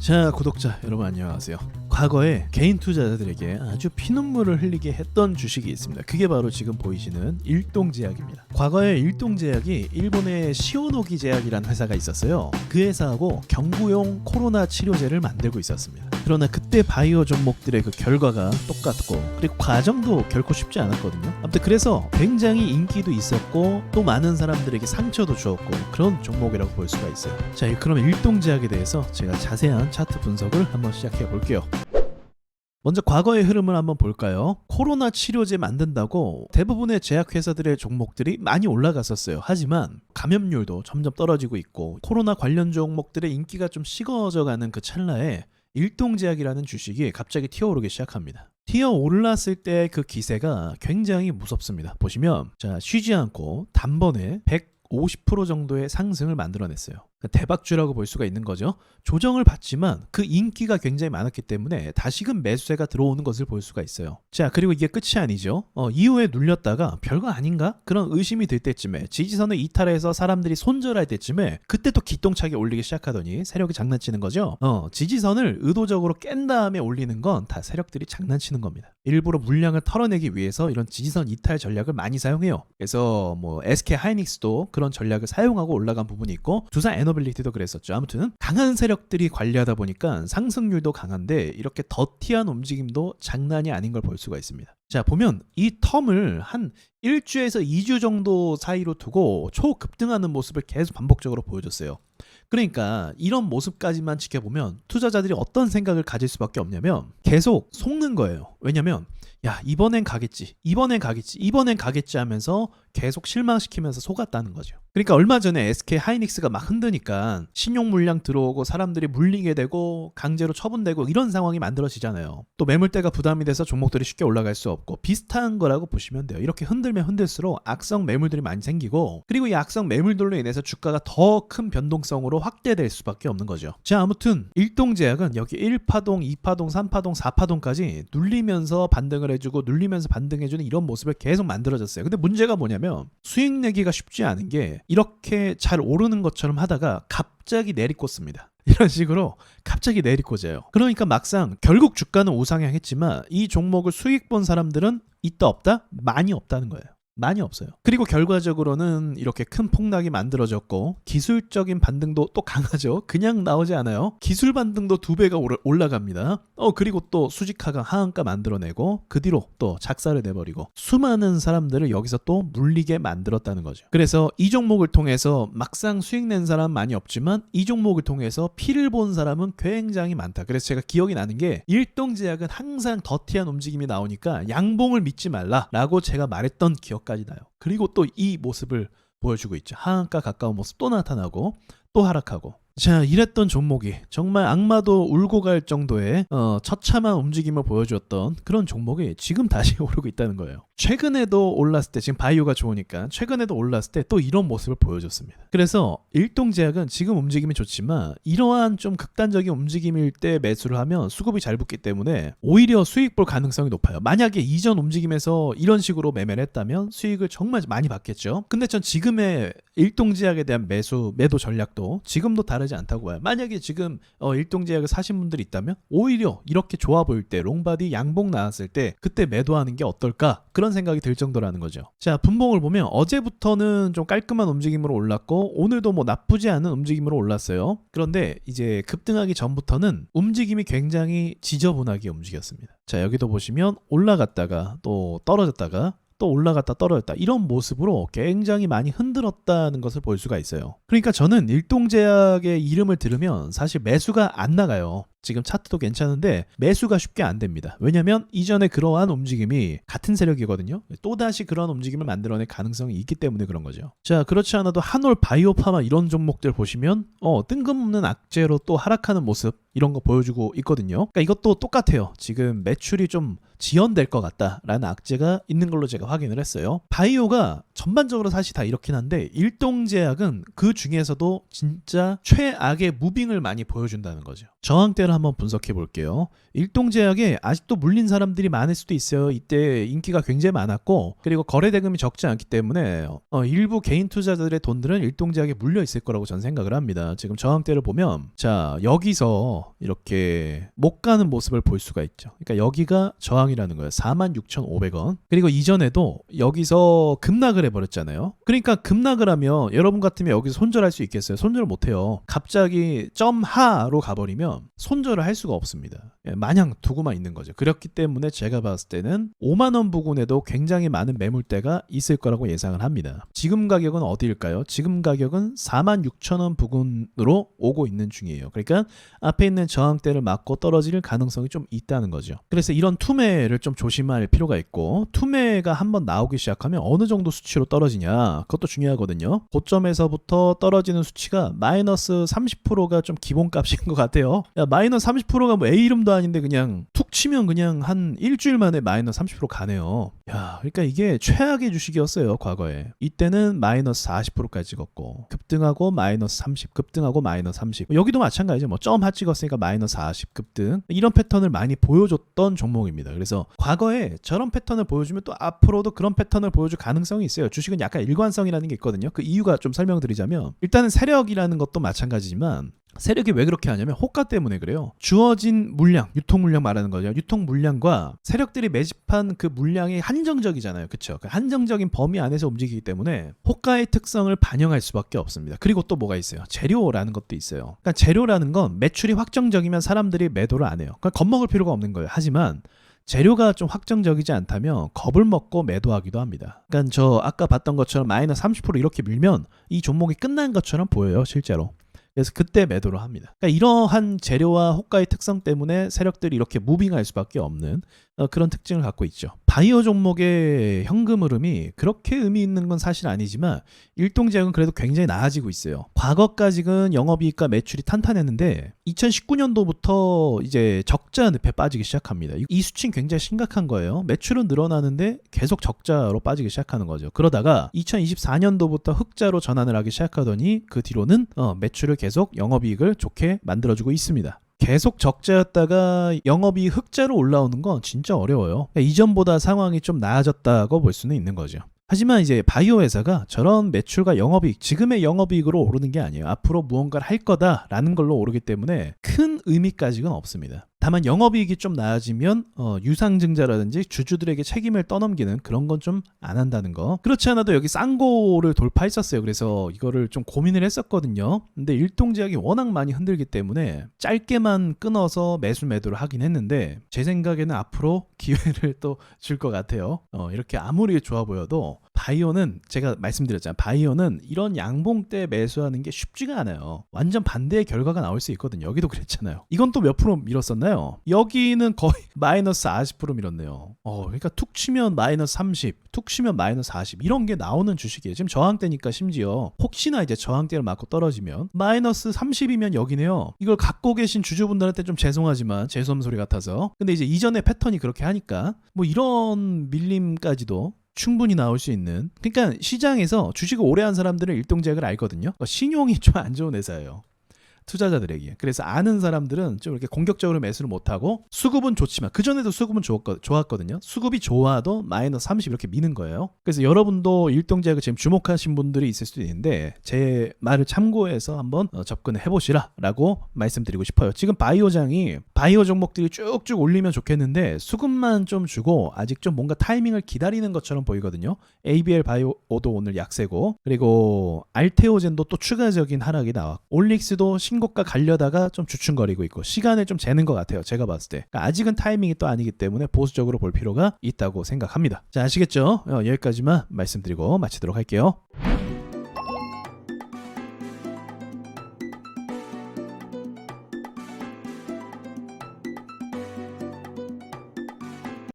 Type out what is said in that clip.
자, 구독자 여러분 안녕하세요. 과거에 개인 투자자들에게 아주 피눈물을 흘리게 했던 주식이 있습니다. 그게 바로 지금 보이시는 일동제약입니다. 과거에 일동제약이 일본의 시오노기 제약이라는 회사가 있었어요. 그 회사하고 경구용 코로나 치료제를 만들고 있었습니다. 그러나 그때 바이오 종목들의 그 결과가 똑같고 그리고 과정도 결코 쉽지 않았거든요. 아무튼 그래서 굉장히 인기도 있었고 또 많은 사람들에게 상처도 주었고 그런 종목이라고 볼 수가 있어요. 자, 그럼 일동제약에 대해서 제가 자세한 차트 분석을 한번 시작해 볼게요. 먼저 과거의 흐름을 한번 볼까요? 코로나 치료제 만든다고 대부분의 제약회사들의 종목들이 많이 올라갔었어요. 하지만 감염률도 점점 떨어지고 있고 코로나 관련 종목들의 인기가 좀 식어져가는 그 찰나에 일동제약이라는 주식이 갑자기 튀어오르기 시작합니다. 튀어올랐을 때 그 기세가 굉장히 무섭습니다. 보시면 자, 쉬지 않고 단번에 150% 정도의 상승을 만들어냈어요. 대박주라고 볼 수가 있는 거죠. 조정을 받지만 그 인기가 굉장히 많았기 때문에 다시금 매수세가 들어오는 것을 볼 수가 있어요. 자, 그리고 이게 끝이 아니죠. 이후에 눌렸다가 별거 아닌가? 그런 의심이 들 때쯤에 지지선을 이탈해서 사람들이 손절할 때쯤에 그때 또 기똥차게 올리기 시작하더니 세력이 장난치는 거죠. 지지선을 의도적으로 깬 다음에 올리는 건 다 세력들이 장난치는 겁니다. 일부러 물량을 털어내기 위해서 이런 지지선 이탈 전략을 많이 사용해요. 그래서 뭐 SK 하이닉스도 그런 전략을 사용하고 올라간 부분이 있고 두산 에너빌리티도 그랬었죠. 아무튼 강한 세력들이 관리하다 보니까 상승률도 강한데 이렇게 더티한 움직임도 장난이 아닌 걸 볼 수가 있습니다. 자, 보면 이 텀을 한 1주에서 2주 정도 사이로 두고 초급등하는 모습을 계속 반복적으로 보여줬어요. 그러니까 이런 모습까지만 지켜보면 투자자들이 어떤 생각을 가질 수밖에 없냐면 계속 속는 거예요. 왜냐면 야, 이번엔 가겠지 하면서 계속 실망시키면서 속았다는 거죠. 그러니까 얼마 전에 SK 하이닉스가 막 흔드니까 신용 물량 들어오고 사람들이 물리게 되고 강제로 처분되고 이런 상황이 만들어지잖아요. 또 매물대가 부담이 돼서 종목들이 쉽게 올라갈 수 없고 비슷한 거라고 보시면 돼요. 이렇게 흔들면 흔들수록 악성 매물들이 많이 생기고 그리고 이 악성 매물들로 인해서 주가가 더 큰 변동성으로 확대될 수밖에 없는 거죠. 자, 아무튼 일동제약은 여기 1파동, 2파동, 3파동, 4파동까지 눌리면서 반등을 해주고 눌리면서 반등해주는 이런 모습을 계속 만들어졌어요. 근데 문제가 뭐냐면 수익 내기가 쉽지 않은 게 이렇게 잘 오르는 것처럼 하다가 갑자기 내리꽂습니다. 이런 식으로 갑자기 내리꽂아요. 그러니까 막상 결국 주가는 우상향했지만 이 종목을 수익 본 사람들은 있다 없다? 많이 없다는 거예요. 많이 없어요. 그리고 결과적으로는 이렇게 큰 폭락이 만들어졌고 기술적인 반등도 또 강하죠. 그냥 나오지 않아요. 기술 반등도 2배가 올라갑니다. 그리고 또 수직 하강 하한가 만들어내고 그 뒤로 또 작사를 내버리고 수많은 사람들을 여기서 또 물리게 만들었다는 거죠. 그래서 이 종목을 통해서 막상 수익 낸 사람 많이 없지만 이 종목을 통해서 피를 본 사람은 굉장히 많다. 그래서 제가 기억이 나는 게 일동제약은 항상 더티한 움직임이 나오니까 양봉을 믿지 말라라고 제가 말했던 기억까지 나요. 그리고 또 이 모습을 보여주고 있죠. 하한가 가까운 모습 또 나타나고 또 하락하고. 자, 이랬던 종목이 정말 악마도 울고 갈 정도의 처참한 움직임을 보여주었던 그런 종목이 지금 다시 오르고 있다는 거예요. 최근에도 올랐을 때 지금 바이오가 좋으니까 최근에도 올랐을 때 또 이런 모습을 보여줬습니다. 그래서 일동제약은 지금 움직임이 좋지만 이러한 좀 극단적인 움직임일 때 매수를 하면 수급이 잘 붙기 때문에 오히려 수익 볼 가능성이 높아요. 만약에 이전 움직임에서 이런 식으로 매매를 했다면 수익을 정말 많이 받겠죠. 근데 전 지금의 일동제약에 대한 매도 전략도 지금도 다르지 않다고 봐요. 만약에 지금 일동제약을 사신 분들이 있다면 오히려 이렇게 좋아 보일 때 롱바디 양봉 나왔을 때 그때 매도하는 게 어떨까? 그런 생각이 들 정도라는 거죠. 자, 분봉을 보면 어제부터는 좀 깔끔한 움직임으로 올랐고 오늘도 뭐 나쁘지 않은 움직임으로 올랐어요. 그런데 이제 급등하기 전부터는 움직임이 굉장히 지저분하게 움직였습니다. 자, 여기도 보시면 올라갔다가 또 떨어졌다가 또 올라갔다 떨어졌다 이런 모습으로 굉장히 많이 흔들었다는 것을 볼 수가 있어요. 그러니까 저는 일동제약의 이름을 들으면 사실 매수가 안 나가요. 지금 차트도 괜찮은데 매수가 쉽게 안 됩니다. 왜냐면 이전에 그러한 움직임이 같은 세력이거든요. 또다시 그런 움직임을 만들어낼 가능성이 있기 때문에 그런 거죠. 자, 그렇지 않아도 한올 바이오파마 이런 종목들 보시면 뜬금없는 악재로 또 하락하는 모습 이런 거 보여주고 있거든요. 그러니까 이것도 똑같아요. 지금 매출이 좀 지연될 것 같다라는 악재가 있는 걸로 제가 확인을 했어요. 바이오가 전반적으로 사실 다 이렇긴 한데 일동제약은 그 중에서도 진짜 최악의 무빙을 많이 보여준다는 거죠. 저항대를 투자자들을 한번 분석해 볼게요. 일동제약에 아직도 물린 사람들이 많을 수도 있어요. 이때 인기가 굉장히 많았고 그리고 거래 대금이 적지 않기 때문에 일부 개인 투자자들의 돈들은 일동제약에 물려 있을 거라고 저는 생각을 합니다. 지금 저항대를 보면 자 여기서 이렇게 못 가는 모습을 볼 수가 있죠. 그러니까 여기가 저항이라는 거예요. 46,500원. 그리고 이전에도 여기서 급락을 해버렸잖아요. 그러니까 급락을 하면 여러분 같으면 여기서 손절할 수 있겠어요? 손절을 못해요. 갑자기 점하로 가버리면 손절을 할 수가 없습니다. 마냥 두고만 있는 거죠. 그렇기 때문에 제가 봤을 때는 5만원 부근에도 굉장히 많은 매물대가 있을 거라고 예상을 합니다. 지금 가격은 어디일까요? 지금 가격은 46,000원 부근으로 오고 있는 중이에요. 그러니까 앞에 있는 저항대를 맞고 떨어질 가능성이 좀 있다는 거죠. 그래서 이런 투매를 좀 조심할 필요가 있고 투매가 한번 나오기 시작하면 어느 정도 수치로 떨어지냐 그것도 중요하거든요. 고점에서부터 떨어지는 수치가 마이너스 30%가 좀 기본값인 것 같아요. 야, 마이너스 30%가 뭐 A 이름도 아닌데 그냥 툭 치면 그냥 한 일주일 만에 마이너스 30% 가네요. 야, 그러니까 이게 최악의 주식이었어요, 과거에. 이때는 마이너스 40%까지 찍었고 급등하고 마이너스 30, 급등하고 마이너스 30. 여기도 마찬가지죠. 뭐 점 하 찍었으니까 마이너스 40 급등. 이런 패턴을 많이 보여줬던 종목입니다. 그래서 과거에 저런 패턴을 보여주면 또 앞으로도 그런 패턴을 보여줄 가능성이 있어요. 주식은 약간 일관성이라는 게 있거든요. 그 이유가 좀 설명드리자면 일단은 세력이라는 것도 마찬가지지만 세력이 왜 그렇게 하냐면 호가 때문에 그래요. 주어진 물량, 유통 물량 말하는 거죠. 유통 물량과 세력들이 매집한 그 물량이 한정적이잖아요. 그렇죠? 그 한정적인 범위 안에서 움직이기 때문에 호가의 특성을 반영할 수밖에 없습니다. 그리고 또 뭐가 있어요? 재료라는 것도 있어요. 그러니까 재료라는 건 매출이 확정적이면 사람들이 매도를 안 해요. 그러니까 겁먹을 필요가 없는 거예요. 하지만 재료가 좀 확정적이지 않다면 겁을 먹고 매도하기도 합니다. 그러니까 저 아까 봤던 것처럼 마이너스 30% 이렇게 밀면 이 종목이 끝난 것처럼 보여요. 실제로. 그래서 그때 매도를 합니다. 그러니까 이러한 재료와 호가의 특성 때문에 세력들이 이렇게 무빙할 수밖에 없는 그런 특징을 갖고 있죠. 바이오 종목의 현금 흐름이 그렇게 의미 있는 건 사실 아니지만 일동제약은 그래도 굉장히 나아지고 있어요. 과거까지는 영업이익과 매출이 탄탄했는데 2019년도부터 이제 적자 늪에 빠지기 시작합니다. 이 수치는 굉장히 심각한 거예요. 매출은 늘어나는데 계속 적자로 빠지기 시작하는 거죠. 그러다가 2024년도부터 흑자로 전환을 하기 시작하더니 그 뒤로는 매출을 계속 영업이익을 좋게 만들어주고 있습니다. 계속 적자였다가 영업이익 흑자로 올라오는 건 진짜 어려워요. 이전보다 상황이 좀 나아졌다고 볼 수는 있는 거죠. 하지만 이제 바이오 회사가 저런 매출과 영업이익, 지금의 영업이익으로 오르는 게 아니에요. 앞으로 무언가를 할 거다라는 걸로 오르기 때문에 큰 의미까지는 없습니다. 다만 영업이익이 좀 나아지면 유상증자라든지 주주들에게 책임을 떠넘기는 그런 건 좀 안 한다는 거. 그렇지 않아도 여기 쌍고를 돌파했었어요. 그래서 이거를 좀 고민을 했었거든요. 근데 일동제약이 워낙 많이 흔들기 때문에 짧게만 끊어서 매도를 하긴 했는데 제 생각에는 앞으로 기회를 또 줄 것 같아요. 이렇게 아무리 좋아 보여도 바이오는 제가 말씀드렸잖아요. 바이오는 이런 양봉 때 매수하는 게 쉽지가 않아요. 완전 반대의 결과가 나올 수 있거든요. 여기도 그랬잖아요. 이건 또 몇 프로 밀었었나요? 여기는 거의 마이너스 40% 밀었네요. 그러니까 툭 치면 마이너스 30, 툭 치면 마이너스 40 이런 게 나오는 주식이에요. 지금 저항대니까 심지어 혹시나 이제 저항대를 맞고 떨어지면 마이너스 30이면 여기네요. 이걸 갖고 계신 주주분들한테 좀 죄송하지만 죄송한 소리 같아서. 근데 이제 이전의 패턴이 그렇게 하니까 뭐 이런 밀림까지도 충분히 나올 수 있는. 그러니까 시장에서 주식을 오래 한 사람들은 일동제약을 알거든요. 신용이 좀 안 좋은 회사예요. 투자자들에게. 그래서 아는 사람들은 좀 이렇게 공격적으로 매수를 못하고 수급은 좋지만 그전에도 수급은 좋았거든요. 수급이 좋아도 마이너스 30 이렇게 미는 거예요. 그래서 여러분도 일동제약을 지금 주목하신 분들이 있을 수도 있는데 제 말을 참고해서 한번 접근을 해보시라 라고 말씀드리고 싶어요. 지금 바이오장이 바이오 종목들이 쭉쭉 올리면 좋겠는데 수급만 좀 주고 아직 좀 뭔가 타이밍을 기다리는 것처럼 보이거든요. ABL 바이오도 오늘 약세고 그리고 알테오젠도 또 추가적인 하락이 나와. 올릭스도 신고가 가려다가 좀 주춤거리고 있고 시간을 좀 재는 것 같아요. 제가 봤을 때. 그러니까 아직은 타이밍이 또 아니기 때문에 보수적으로 볼 필요가 있다고 생각합니다. 자, 아시겠죠? 여기까지만 말씀드리고 마치도록 할게요.